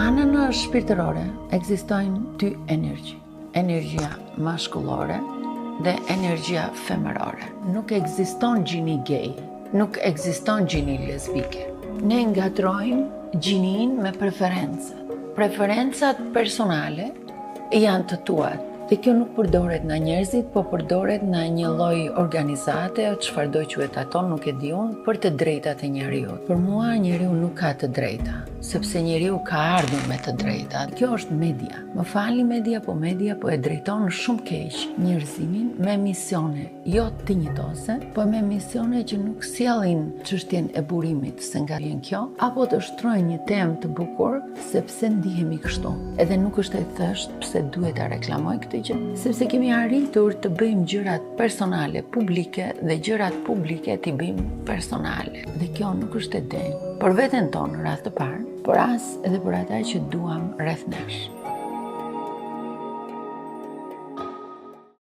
anën shpirtërore ekzistojnë dy energji. Energjia mashkullore dhe energjia femërore. Nuk ekziston gjini gay, nuk ekziston gjini lesbike. Ne ngatrojmë gjinin me preferencat. Preferencat personale janë të tuat. Dhe kjo nuk përdoret nga njerëzit, po përdoret nga një lloj organizate o çfarëdo quhet ato, nuk e di unë, për të drejtat e njeriut. Për mua njeriu nuk ka të drejta, sepse njeriu ka ardhur me të drejtat. Kjo është media. Më falni media po e drejton shumë keq njerëzimin me misione jo tinjitose, po me misione që nuk sjellin çështjen e burimit, se nga vjen kjo, apo të shtrojnë një temë të bukur sepse ndihemi kështu. Edhe nuk është e thjeshtë pse duhet ta reklamoj këtë gjë, sepse kemi arritur të bëjmë gjërat personale publike dhe gjërat publike t'i bëjmë personale. Dhe kjo nuk është e denjë për veten tonë në radhë të parë, por as edhe për ata që duam rreth nesh.